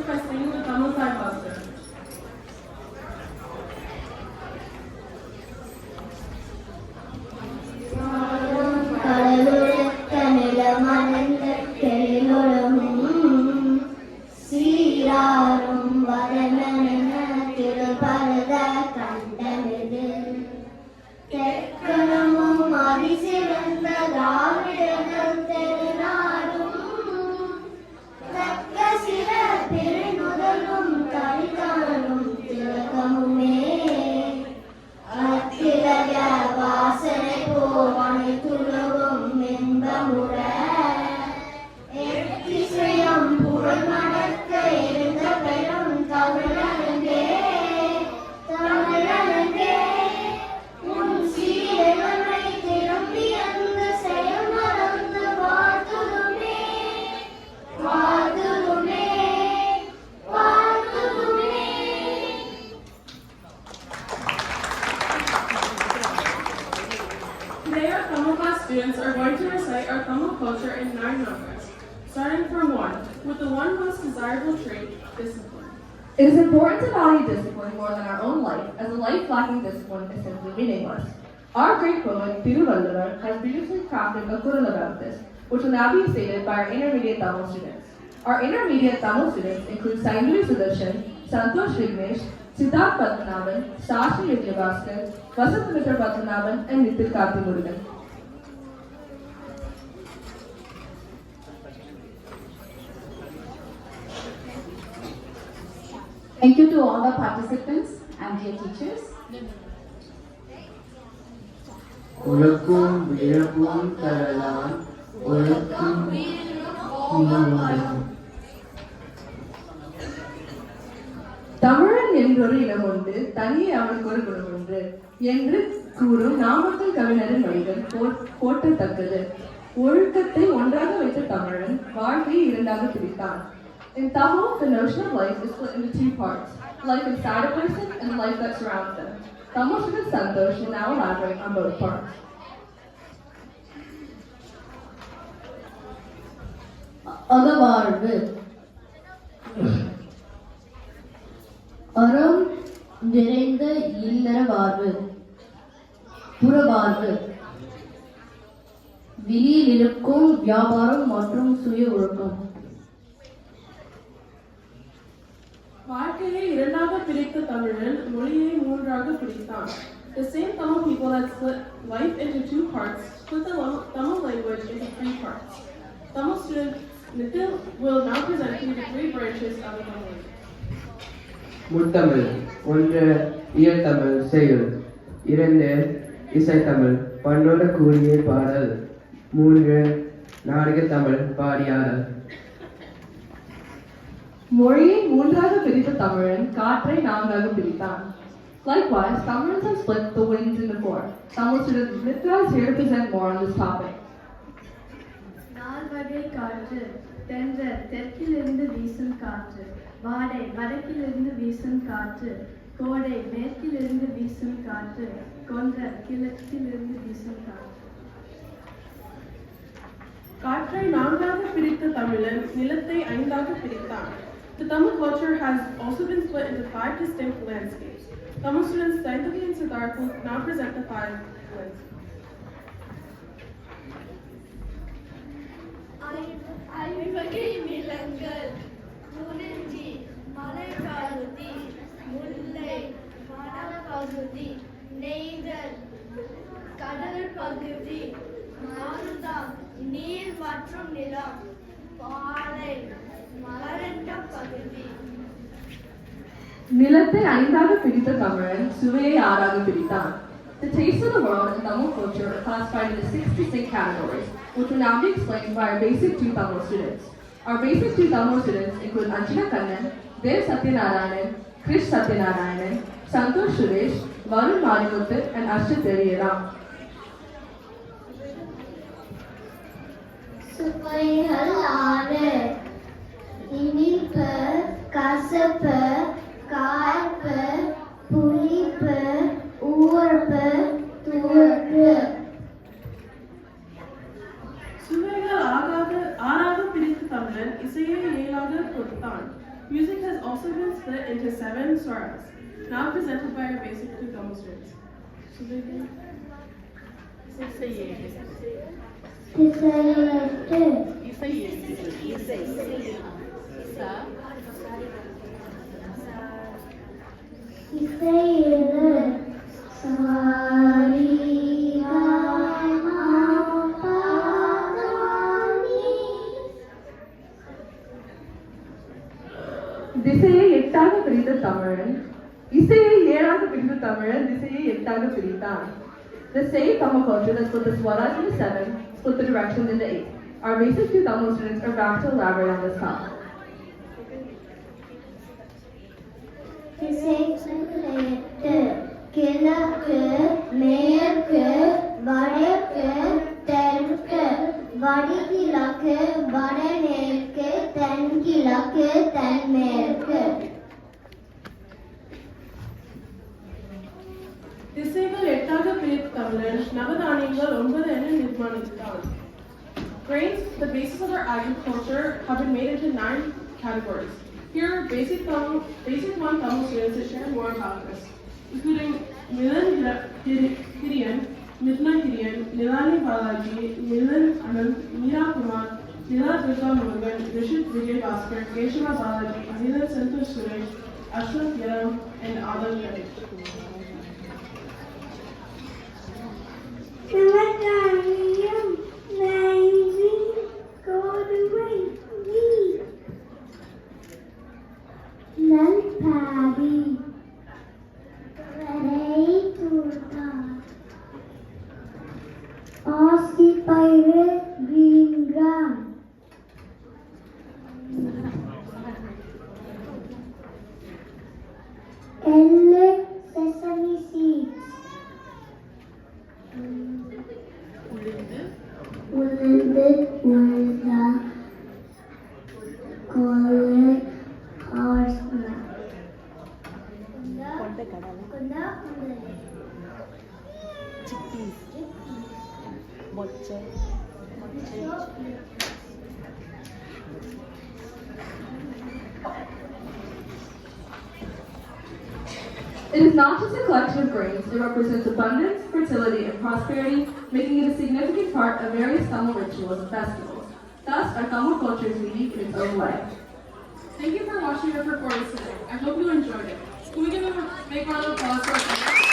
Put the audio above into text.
by singing the Tamil Thai Master. Today our Tamil class students are going to recite our Tamil culture in 9 numbers, starting from 1, with the one most desirable trait, discipline. It is important to value discipline more than our own life, as a life lacking discipline is simply meaningless. Our great poet, Thiruvalluvar, has beautifully crafted a kural about this, which will now be stated by our intermediate Tamil students. Our intermediate Tamil students include Sainduri Sudarshan, Santosh Vignesh, Siddharth Padmanabhan, Sashi Vijayabhaskar, Vasant Mitra Padmanabhan, and Nithil Karthi Murugan. Thank you to all the participants and their teachers. உலக்கும் விழப்பும் தரலாம் உலக்கும் தமிழன் என்றொரு இனம் உண்டு, தனியே அவனுக்கு ஒரு குணம் உண்டு என்று கூறும் நாமக்கல் கவிஞரின் வழிகள் போற்றத்தக்கது. ஒழுக்கத்தை ஒன்றாக வைத்த தமிழன் வாழ்க்கையை இரண்டாக பிரித்தான். In Tamil, the notion of life is split into 2 parts: life inside a person and life that surrounds them. Tamil student Santosh will now elaborate on both parts. அகவாழ்வு அறம் நிறைந்த இல்லற வாழ்வு, புறவாழ்வு வெளியில் இருக்கும் வியாபாரம் மற்றும் சுய ஒழுக்கம். வாழ்க்கையை இரண்டாக பிரித்த தமிழன் மொழியை மூன்றாக பிரித்தான். The same Tamil people that split life into 2 parts split the Tamil language into 3 parts. Tamil student Nithil will now present to you the 3 branches of the Tamil language. முத்தமிழ் 1 இயல்தமிழ் செய்யுள் 2 இசைத்தமிழ் பண்ணோட கூடிய பாடல் 3 நாடகத்தமிழ் பாடியாடல். மொழியை மூன்றாக பிரித்த தமிழன் காற்றை 4ஆக பிரித்தான். Likewise, Tamils have split the winds into 4. Tamil student Mitra is here to present more on this topic. நால்வகை காற்று, தென்றல் தெற்கிலிருந்து வீசும் காற்று, வாடை வடக்கிலிருந்து வீசும் காற்று, கோடை மேற்கிலிருந்து வீசும் காற்று, கொன்றல் கிழக்கிலிருந்து வீசும் காற்று. காற்றை 4ஆக பிரித்த தமிழன் நிலத்தை 5ஆக பிரித்தான். The Tamil culture has also been split into 5 distinct landscapes. Tamil students Saindhavi and Siddharth will now present the 5 landscapes. ஐவகை நிலங்கள் குறிஞ்சி மலைப்பகுதி, முல்லை வனப்பகுதி, நெய்தல் கடல் பகுதி, மருதம் நீர் மற்றும் நிலம், பாலை மலரண்ட பகுதி. நிலத்தை 5ஆக பிரித்த தமிழன் சுவையை 6ஆக பிரித்தான். The tastes of the world in Tamil culture are classified into 6 distinct categories, which will now be explained by our basic 2 Tamil students. Our basic 2 Tamil students include Anjana Kannan, Dev Satyanarayanan, Krish Satyanarayanan, Santosh Suresh, Varun Marikottu, and Ashit Theriyaram. சுவைகள் 6 இனிப்பு, கசப்பு, காய்ப்பு, புளிப்பு, ஊர்ப்பு, துவர்ப்பு. சுவைகள் 6ஆக பிரித்த தமிழன் இசையை 7ஆக கொடுத்தான். Music has also been split into 7 swaras, now presented by our basic 2 Tamil students. Should they do? திசையை 8ஆக பிரித்த தமிழன் இசையை 7ஆக பிரித்த தமிழன் திசையை 8ஆக பிரித்தான். The same Tamil culture that split the swaras into 7 split the directions into 8. Our basic 2 Tamil students are back to elaborate on this topic. கிழக்கு மேற்கு வடக்கு தெற்கு வடகிழக்கு வடமேற்கு தென்கிழக்கு தென்மேற்கு. திசைகள் 8ஆக பிரித்த தமிழன் நவதானியங்கள் 9 என நிர்மாணித்தான். Grains, the basis of our agriculture, have been made into 9 categories. Here are basic 1 Tamil students to share more about this, including Milan Hirian, Mithna Hirian, Nilani Balaji, Milan Anand, Meera Kumar, Nila Durga Murugan, Rishit Vijay Bhaskar, Keshava Balaji, Milan Santosh Suresh, Ashraf Yaram, and Adam Ganesh. நவதானியம் நைவி கோதுமை வீட் Nalbari ரைத்துடா ஆசிப்பயிறு green gram எள்ளு sesame seeds உளுந்து உளுந்தா கோழி ஹார்ஸ்னா கொண்டா It is not just a collection of grains, it represents abundance, fertility, and prosperity, making it a significant part of various Tamil rituals and festivals. Thus, our Tamil culture is unique in its own way. Thank you for watching our performance today. I hope you enjoyed it. Can we give a big round of applause for our